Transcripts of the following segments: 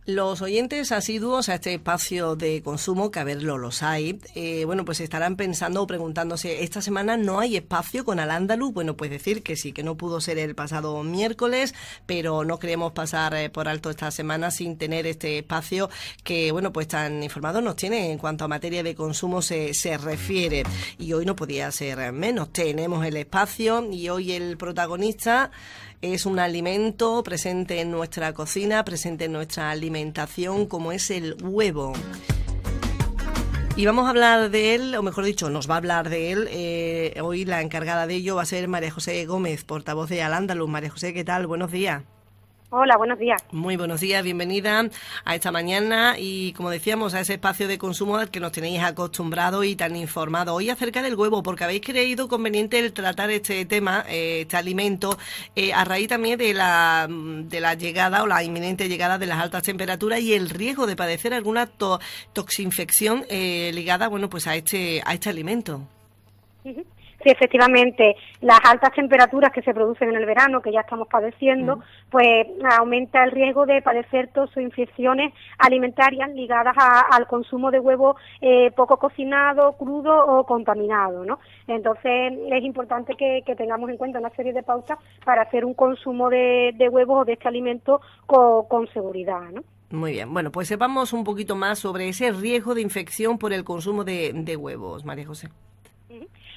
Los oyentes asiduos a este espacio de consumo, que a verlo los hay, pues estarán pensando o preguntándose, ¿esta semana no hay espacio con Al-Ándalus? Bueno, pues decir que sí, que no pudo ser el pasado miércoles, pero no queremos pasar por alto esta semana sin tener este espacio que, pues tan informado nos tiene en cuanto a materia de consumo se refiere. Y hoy no podía ser menos, tenemos el espacio y hoy el protagonista es un alimento presente en nuestra cocina, presente en nuestra alimentación, como es el huevo. Y vamos a hablar de él, o mejor dicho, nos va a hablar de él. Hoy la encargada de ello va a ser María José Gómez, portavoz de Al-Ándalus. María José, ¿qué tal? Buenos días. Hola, buenos días. Muy buenos días, bienvenida a esta mañana y, como decíamos, a ese espacio de consumo al que nos tenéis acostumbrados y tan informados. Hoy acerca del huevo, porque habéis creído conveniente el tratar este tema, este alimento, a raíz también de la llegada o la inminente llegada de las altas temperaturas y el riesgo de padecer alguna toxinfección ligada, a este alimento. Sí, efectivamente, las altas temperaturas que se producen en el verano, que ya estamos padeciendo, pues aumenta el riesgo de padecer toxinfecciones alimentarias ligadas al consumo de huevo poco cocinado, crudo o contaminado, ¿no? Entonces es importante que tengamos en cuenta una serie de pautas para hacer un consumo de huevos o de este alimento con seguridad, ¿no? Muy bien, bueno, pues sepamos un poquito más sobre ese riesgo de infección por el consumo de huevos, María José.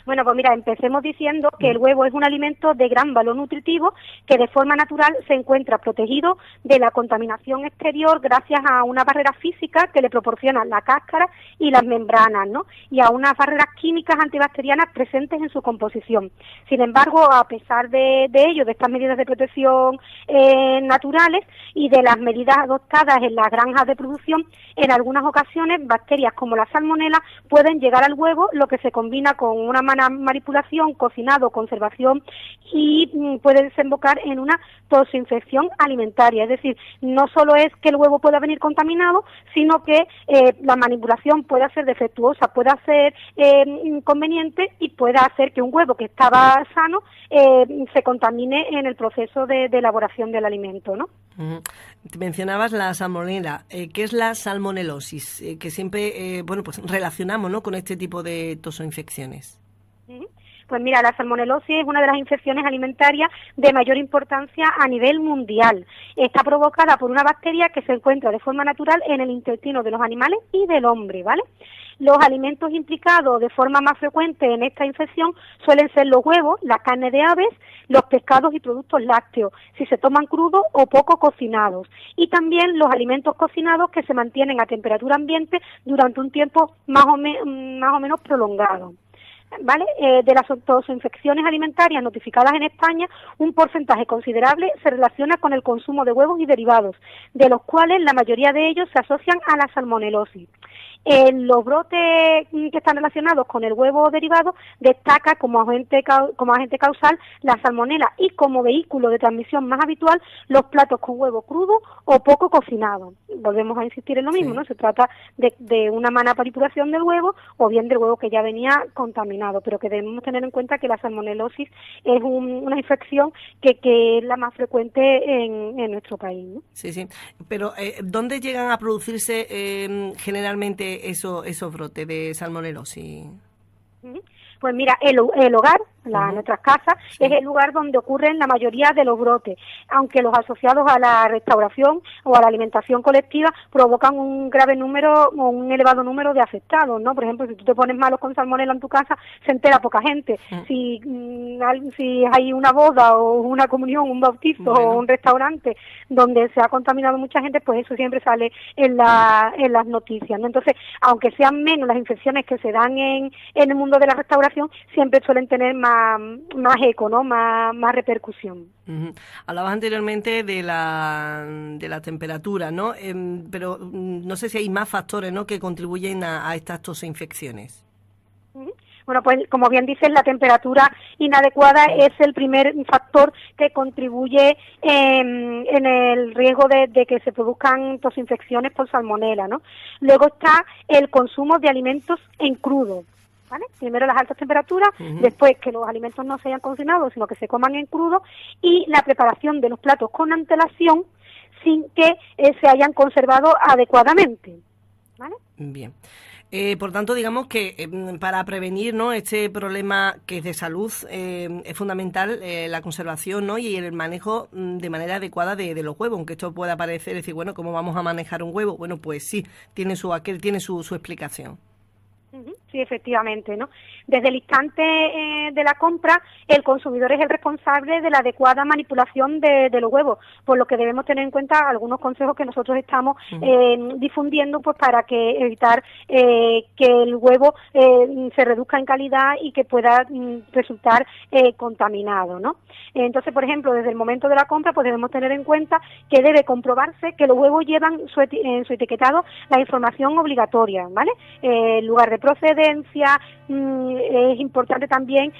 Bueno, pues mira, empecemos diciendo que el huevo es un alimento de gran valor nutritivo que de forma natural se encuentra protegido de la contaminación exterior gracias a una barrera física que le proporcionan la cáscara y las membranas, ¿no? Y a unas barreras químicas antibacterianas presentes en su composición. Sin embargo, a pesar de ello, de estas medidas de protección naturales y de las medidas adoptadas en las granjas de producción, en algunas ocasiones bacterias como la salmonela pueden llegar al huevo, lo que se combina con una manipulación, cocinado, conservación y puede desembocar en una toxinfección alimentaria. Es decir, no solo es que el huevo pueda venir contaminado, sino que la manipulación pueda ser defectuosa, pueda ser inconveniente y pueda hacer que un huevo que estaba sano se contamine en el proceso de elaboración del alimento, ¿no? Mencionabas la salmonela. ¿Qué es la salmonelosis? Que siempre relacionamos, ¿no?, con este tipo de toxinfecciones. Pues mira, la salmonelosis es una de las infecciones alimentarias de mayor importancia a nivel mundial. Está provocada por una bacteria que se encuentra de forma natural en el intestino de los animales y del hombre, ¿vale? Los alimentos implicados de forma más frecuente en esta infección suelen ser los huevos, la carne de aves, los pescados y productos lácteos, si se toman crudos o poco cocinados. Y también los alimentos cocinados que se mantienen a temperatura ambiente durante un tiempo más o menos prolongado. ¿Vale? De las toxinfecciones alimentarias notificadas en España, un porcentaje considerable se relaciona con el consumo de huevos y derivados, de los cuales la mayoría de ellos se asocian a la salmonelosis. Los brotes que están relacionados con el huevo derivado destaca como agente causal la salmonela y como vehículo de transmisión más habitual los platos con huevo crudo o poco cocinado. Volvemos a insistir en lo mismo, ¿no? Se trata de una mala manipulación del huevo o bien del huevo que ya venía contaminado, pero que debemos tener en cuenta que la salmonelosis es una infección que es la más frecuente en nuestro país, ¿no? Sí, sí. Pero ¿dónde llegan a producirse generalmente esos brotes de salmonelosis? Pues mira, el hogar, nuestras casas, es el lugar donde ocurren la mayoría de los brotes, aunque los asociados a la restauración o a la alimentación colectiva provocan un grave número o un elevado número de afectados, ¿no? Por ejemplo, si tú te pones malo con salmonela en tu casa, se entera poca gente. Si hay una boda o una comunión, un bautizo o un restaurante donde se ha contaminado mucha gente, pues eso siempre sale en las noticias, ¿no? Entonces, aunque sean menos las infecciones que se dan en el mundo de la restauración, siempre suelen tener más eco, ¿no? Más repercusión. Hablabas anteriormente de la temperatura, ¿no? Pero no sé si hay más factores, ¿no?, que contribuyen a estas toxinfecciones. Bueno, pues como bien dices, la temperatura inadecuada es el primer factor que contribuye en el riesgo de que se produzcan toxinfecciones por salmonela, ¿no? Luego está el consumo de alimentos en crudo. ¿vale? Primero las altas temperaturas, después que los alimentos no se hayan cocinado, sino que se coman en crudo, y la preparación de los platos con antelación sin que se hayan conservado adecuadamente, ¿vale? Bien. Por tanto, digamos que para prevenir, ¿no?, este problema que es de salud, es fundamental la conservación, ¿no?, y el manejo de manera adecuada de los huevos, aunque esto pueda parecer decir, bueno, ¿cómo vamos a manejar un huevo? Bueno, pues sí, tiene su explicación. Sí, efectivamente, ¿no? Desde el instante de la compra, el consumidor es el responsable de la adecuada manipulación de los huevos, por lo que debemos tener en cuenta algunos consejos que nosotros estamos difundiendo, pues para que evitar que el huevo se reduzca en calidad y que pueda resultar contaminado, ¿no? Entonces, por ejemplo, desde el momento de la compra, pues debemos tener en cuenta que debe comprobarse que los huevos llevan en su etiquetado la información obligatoria, ¿vale? Lugar de procedencia, es importante también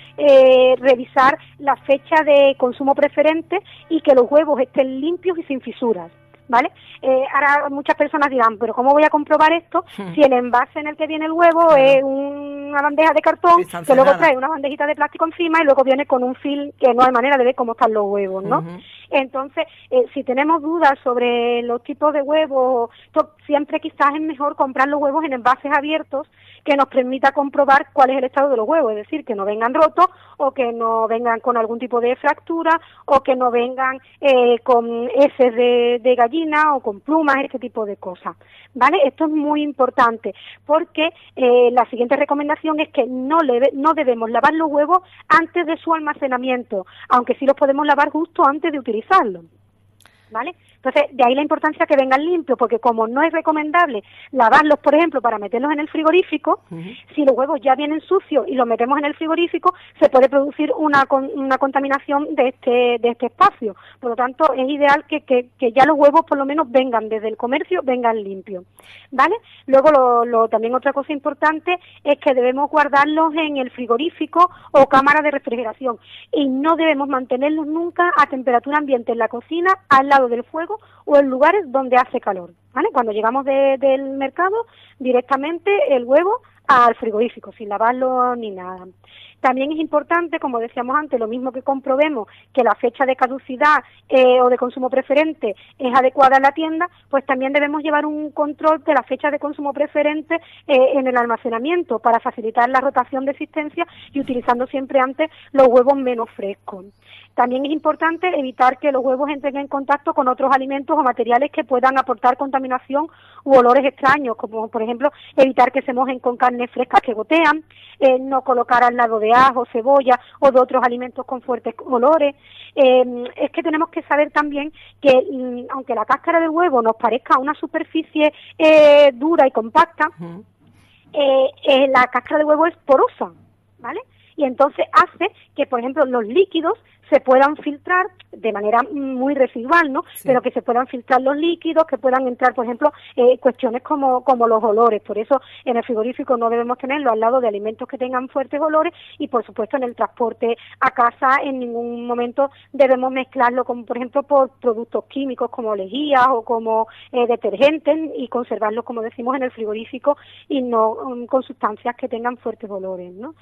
revisar la fecha de consumo preferente y que los huevos estén limpios y sin fisuras, ¿vale? Ahora muchas personas dirán, pero ¿cómo voy a comprobar esto si el envase en el que viene el huevo es una bandeja de cartón que luego trae una bandejita de plástico encima y luego viene con un film que no hay manera de ver cómo están los huevos, ¿no? Entonces, si tenemos dudas sobre los tipos de huevos, siempre quizás es mejor comprar los huevos en envases abiertos que nos permita comprobar cuál es el estado de los huevos, es decir, que no vengan rotos o que no vengan con algún tipo de fractura o que no vengan con heces de gallina o con plumas, este tipo de cosas, ¿vale? Esto es muy importante porque la siguiente recomendación es que no debemos lavar los huevos antes de su almacenamiento, aunque sí los podemos lavar justo antes de utilizarlos, ¿vale? Entonces, de ahí la importancia que vengan limpios, porque como no es recomendable lavarlos, por ejemplo, para meterlos en el frigorífico, si los huevos ya vienen sucios y los metemos en el frigorífico, se puede producir una contaminación de este espacio. Por lo tanto, es ideal que ya los huevos por lo menos vengan desde el comercio, vengan limpios, ¿vale? Luego, también otra cosa importante es que debemos guardarlos en el frigorífico o cámara de refrigeración y no debemos mantenerlos nunca a temperatura ambiente en la cocina, al lado del fuego o en lugares donde hace calor, ¿vale? Cuando llegamos del mercado, directamente el huevo al frigorífico, sin lavarlo ni nada. También es importante, como decíamos antes, lo mismo que comprobemos que la fecha de caducidad o de consumo preferente es adecuada en la tienda, pues también debemos llevar un control de la fecha de consumo preferente en el almacenamiento para facilitar la rotación de existencia y utilizando siempre antes los huevos menos frescos. También es importante evitar que los huevos entren en contacto con otros alimentos o materiales que puedan aportar contaminación u olores extraños, como por ejemplo evitar que se mojen con carnes frescas que gotean, no colocar al lado de ajo, cebolla o de otros alimentos con fuertes olores. Es que tenemos que saber también que aunque la cáscara del huevo nos parezca una superficie dura y compacta, la cáscara del huevo es porosa, ¿vale? Y entonces hace que, por ejemplo, los líquidos se puedan filtrar de manera muy residual, ¿no? Sí. Pero que se puedan filtrar los líquidos, que puedan entrar, por ejemplo, cuestiones como los olores. Por eso en el frigorífico no debemos tenerlo al lado de alimentos que tengan fuertes olores y, por supuesto, en el transporte a casa en ningún momento debemos mezclarlo con, por ejemplo, por productos químicos como lejías o como detergentes y conservarlos, como decimos, en el frigorífico y no con sustancias que tengan fuertes olores, ¿no?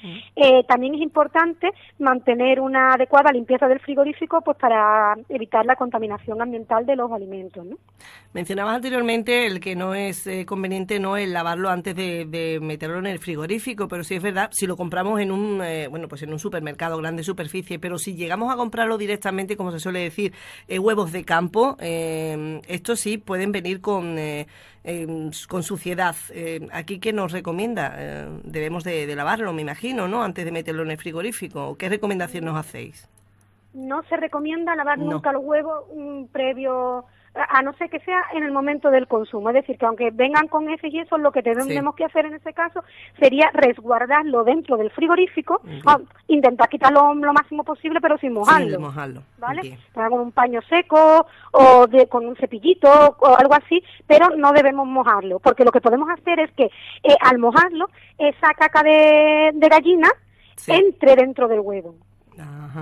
También es importante mantener una adecuada limpieza del frigorífico, pues para evitar la contaminación ambiental de los alimentos, ¿no? Mencionabas anteriormente el que no es conveniente no el lavarlo antes de meterlo en el frigorífico, pero sí es verdad, si lo compramos en un pues en un supermercado, grande superficie, pero si llegamos a comprarlo directamente, como se suele decir, huevos de campo, estos sí pueden venir con suciedad. ¿Aquí qué nos recomienda? Debemos de lavarlo, me imagino, ¿no? Antes de meterlo en el frigorífico. ¿Qué recomendación nos hacéis? No se recomienda lavar nunca los huevos previo, a no ser que sea en el momento del consumo. Es decir, que aunque vengan con heces y eso, lo que tenemos que hacer en ese caso sería resguardarlo dentro del frigorífico, intentar quitarlo lo máximo posible, pero sin mojarlo. Sin mojarlo. ¿Vale? Con un paño seco o con un cepillito o algo así, pero no debemos mojarlo, porque lo que podemos hacer es que al mojarlo, esa caca de gallina entre dentro del huevo.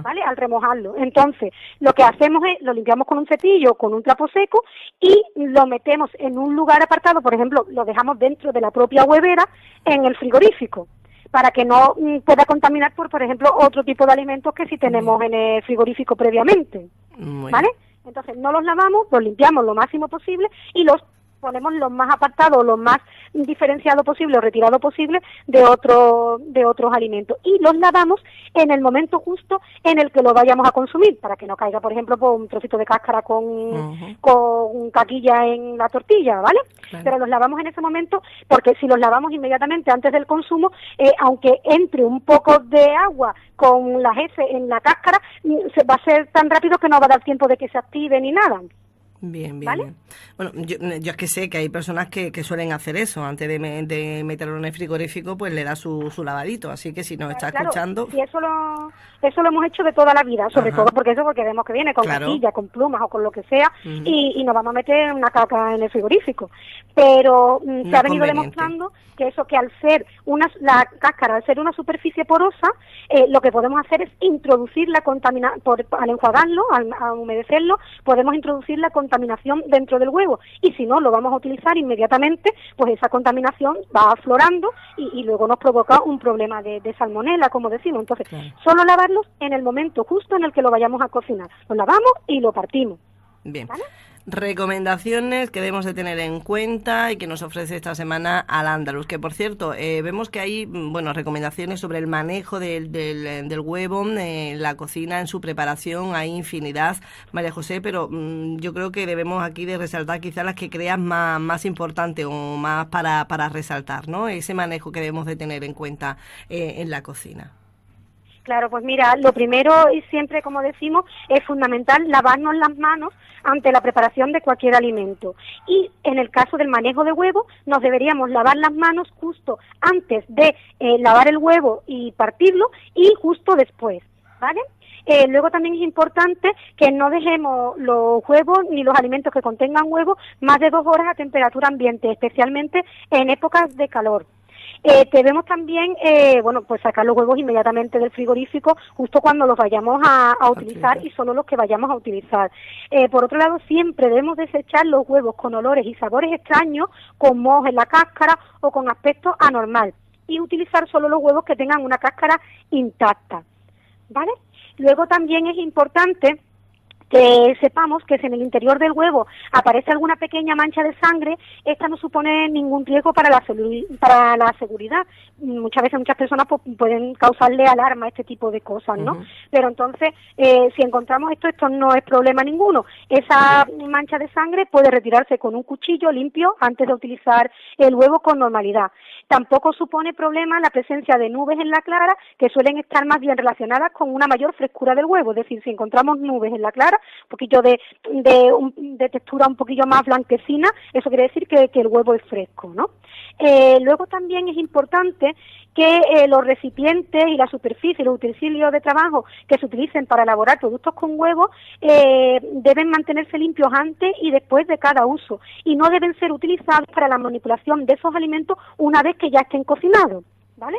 ¿Vale? Al remojarlo. Entonces, lo que hacemos es, lo limpiamos con un cepillo, con un trapo seco y lo metemos en un lugar apartado, por ejemplo, lo dejamos dentro de la propia huevera en el frigorífico, para que no pueda contaminar por ejemplo, otro tipo de alimentos que sí tenemos en el frigorífico previamente, ¿vale? Entonces no los lavamos, los limpiamos lo máximo posible y los ponemos los más apartados, los más diferenciados posible o retirados posible de otros alimentos y los lavamos en el momento justo en el que lo vayamos a consumir, para que no caiga, por ejemplo, pues, un trocito de cáscara con caquilla en la tortilla, ¿vale? Claro. Pero los lavamos en ese momento, porque si los lavamos inmediatamente antes del consumo, aunque entre un poco de agua con las heces en la cáscara, se va a ser tan rápido que no va a dar tiempo de que se active ni nada. Bien, bien, ¿Vale? bien. Bueno, yo es que sé que hay personas que suelen hacer eso, antes de meterlo en el frigorífico, pues le da su lavadito, así que si nos está escuchando... Sí, eso lo hemos hecho de toda la vida, sobre todo porque vemos que viene con caquilla, con plumas o con lo que sea, y nos vamos a meter una caca en el frigorífico. Pero se ha venido demostrando que eso, que al ser la cáscara, al ser una superficie porosa, lo que podemos hacer es introducir la contaminación, al enjuagarlo, al humedecerlo, podemos introducir la contaminación dentro del huevo, y si no lo vamos a utilizar inmediatamente, pues esa contaminación va aflorando y luego nos provoca un problema de salmonela, como decimos. Entonces, solo lavarlos en el momento justo en el que lo vayamos a cocinar. Lo lavamos y lo partimos. Bien. ¿Vale? Recomendaciones que debemos de tener en cuenta y que nos ofrece esta semana Al-Ándalus, que por cierto, vemos que hay recomendaciones sobre el manejo del huevo en la cocina, en su preparación, hay infinidad, María José, pero yo creo que debemos aquí de resaltar quizás las que creas más importantes o más para resaltar, ¿no? Ese manejo que debemos de tener en cuenta en la cocina. Claro, pues mira, lo primero y siempre, como decimos, es fundamental lavarnos las manos ante la preparación de cualquier alimento. Y en el caso del manejo de huevo, nos deberíamos lavar las manos justo antes de lavar el huevo y partirlo y justo después, ¿vale? Luego también es importante que no dejemos los huevos ni los alimentos que contengan huevos más de 2 horas a temperatura ambiente, especialmente en épocas de calor. Debemos también, pues sacar los huevos inmediatamente del frigorífico justo cuando los vayamos a utilizar y solo los que vayamos a utilizar. Por otro lado, siempre debemos desechar los huevos con olores y sabores extraños, con mohos en la cáscara o con aspecto anormal, y utilizar solo los huevos que tengan una cáscara intacta, ¿vale? Luego también es importante que sepamos que si en el interior del huevo aparece alguna pequeña mancha de sangre, esta no supone ningún riesgo para la seguridad. Muchas veces muchas personas pueden causarle alarma a este tipo de cosas, ¿no? Pero entonces, si encontramos esto no es problema ninguno. Esa mancha de sangre puede retirarse con un cuchillo limpio antes de utilizar el huevo con normalidad. Tampoco supone problema la presencia de nubes en la clara, que suelen estar más bien relacionadas con una mayor frescura del huevo. Es decir, si encontramos nubes en la clara, un poquillo de textura un poquillo más blanquecina, eso quiere decir que el huevo es fresco, ¿no? Luego también es importante que los recipientes y la superficie, los utensilios de trabajo que se utilicen para elaborar productos con huevo deben mantenerse limpios antes y después de cada uso, y no deben ser utilizados para la manipulación de esos alimentos una vez que ya estén cocinados, ¿vale?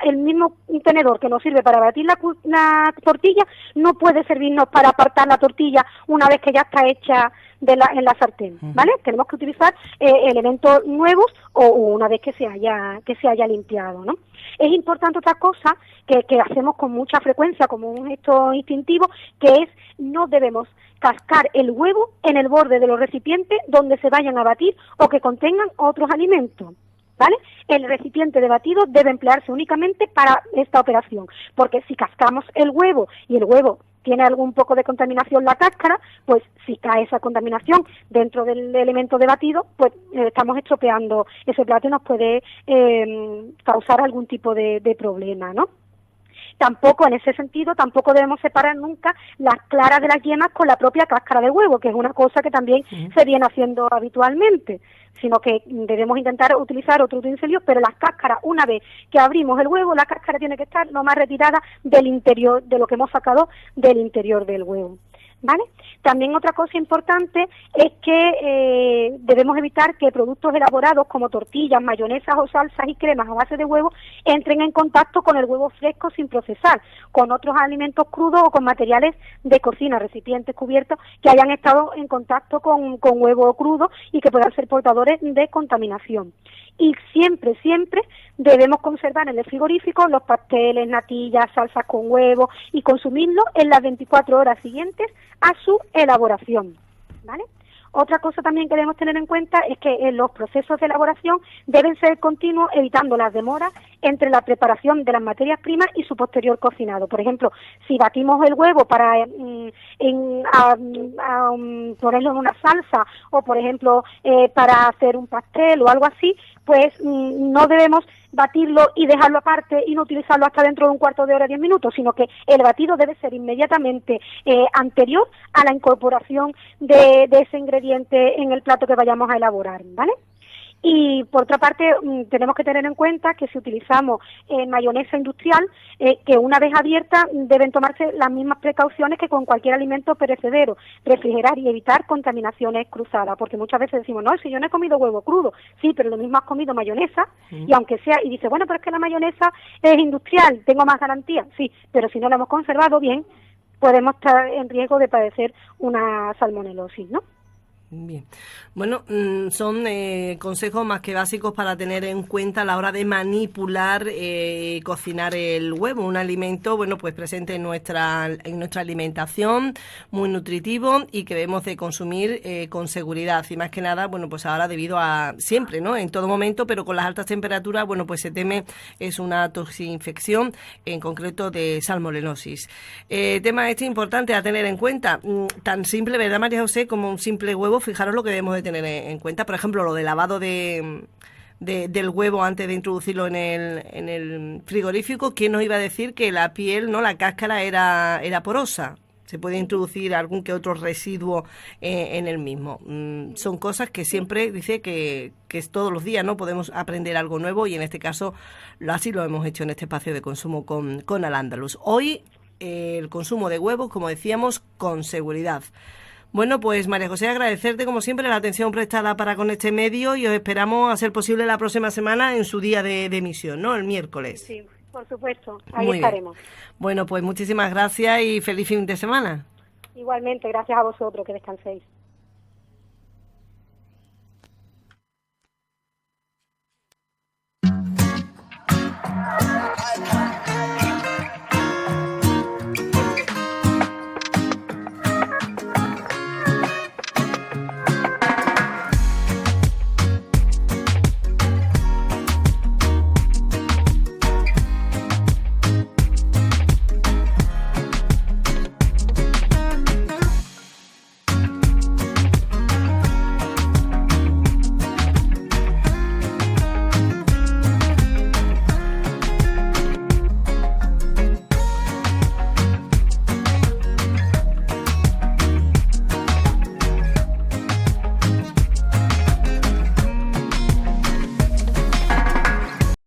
El mismo tenedor que nos sirve para batir la tortilla no puede servirnos para apartar la tortilla una vez que ya está hecha en la sartén, ¿vale? Tenemos que utilizar elementos nuevos o una vez que se haya limpiado, ¿no? Es importante otra cosa que hacemos con mucha frecuencia como un gesto instintivo, que es no debemos cascar el huevo en el borde de los recipientes donde se vayan a batir o que contengan otros alimentos, ¿vale? El recipiente de batido debe emplearse únicamente para esta operación, porque si cascamos el huevo y el huevo tiene algún poco de contaminación la cáscara, pues si cae esa contaminación dentro del elemento de batido, pues estamos estropeando ese plato y nos puede causar algún tipo de problema, ¿no? Tampoco, en ese sentido, tampoco debemos separar nunca las claras de las yemas con la propia cáscara del huevo, que es una cosa que también se viene haciendo habitualmente, sino que debemos intentar utilizar otro utensilio, pero las cáscaras, una vez que abrimos el huevo, la cáscara tiene que estar lo más retirada del interior, de lo que hemos sacado del interior del huevo, ¿vale? También otra cosa importante es que debemos evitar que productos elaborados como tortillas, mayonesas o salsas y cremas a base de huevo entren en contacto con el huevo fresco sin procesar, con otros alimentos crudos o con materiales de cocina, recipientes cubiertos que hayan estado en contacto con huevo crudo y que puedan ser portadores de contaminación. Y siempre debemos conservar en el frigorífico los pasteles, natillas, salsas con huevo y consumirlos en las 24 horas siguientes a su elaboración, ¿vale? Otra cosa también que debemos tener en cuenta es que los procesos de elaboración deben ser continuos, evitando las demoras entre la preparación de las materias primas y su posterior cocinado. Por ejemplo, si batimos el huevo para ponerlo en una salsa o, por ejemplo, para hacer un pastel o algo así, pues no debemos batirlo y dejarlo aparte y no utilizarlo hasta dentro de un cuarto de hora, 10 minutos, sino que el batido debe ser inmediatamente anterior a la incorporación de ese ingrediente en el plato que vayamos a elaborar, ¿vale? Y por otra parte tenemos que tener en cuenta que si utilizamos mayonesa industrial, que una vez abierta deben tomarse las mismas precauciones que con cualquier alimento perecedero, refrigerar y evitar contaminaciones cruzadas, porque muchas veces decimos, no, si yo no he comido huevo crudo, sí, pero lo mismo has comido mayonesa, y aunque sea, y dice, bueno, pero es que la mayonesa es industrial, tengo más garantía, sí, pero si no la hemos conservado bien, podemos estar en riesgo de padecer una salmonelosis, ¿no? Bien. Bueno, son consejos más que básicos para tener en cuenta a la hora de manipular y cocinar el huevo, un alimento, bueno, pues presente en nuestra alimentación, muy nutritivo y que debemos de consumir con seguridad. Y más que nada, bueno, pues ahora debido a siempre, ¿no? En todo momento, pero con las altas temperaturas, bueno, pues se teme es una toxinfección, en concreto de salmonellosis. Tema este importante a tener en cuenta, tan simple, ¿verdad, María José? Como un simple huevo. Fijaros lo que debemos de tener en cuenta, por ejemplo, lo de lavado del huevo antes de introducirlo en el frigorífico. ¿Quién nos iba a decir que la piel, no, la cáscara era porosa? Se puede introducir algún que otro residuo en el mismo. Son cosas que siempre dice que es todos los días, ¿no? Podemos aprender algo nuevo y en este caso así lo hemos hecho en este espacio de consumo con Al-Ándalus. Hoy el consumo de huevos, como decíamos, con seguridad. Bueno, pues María José, agradecerte como siempre la atención prestada para con este medio y os esperamos a ser posible la próxima semana en su día de emisión, ¿no? El miércoles. Sí, por supuesto, ahí muy estaremos. Bien. Bueno, pues muchísimas gracias y feliz fin de semana. Igualmente, gracias a vosotros, que descanséis.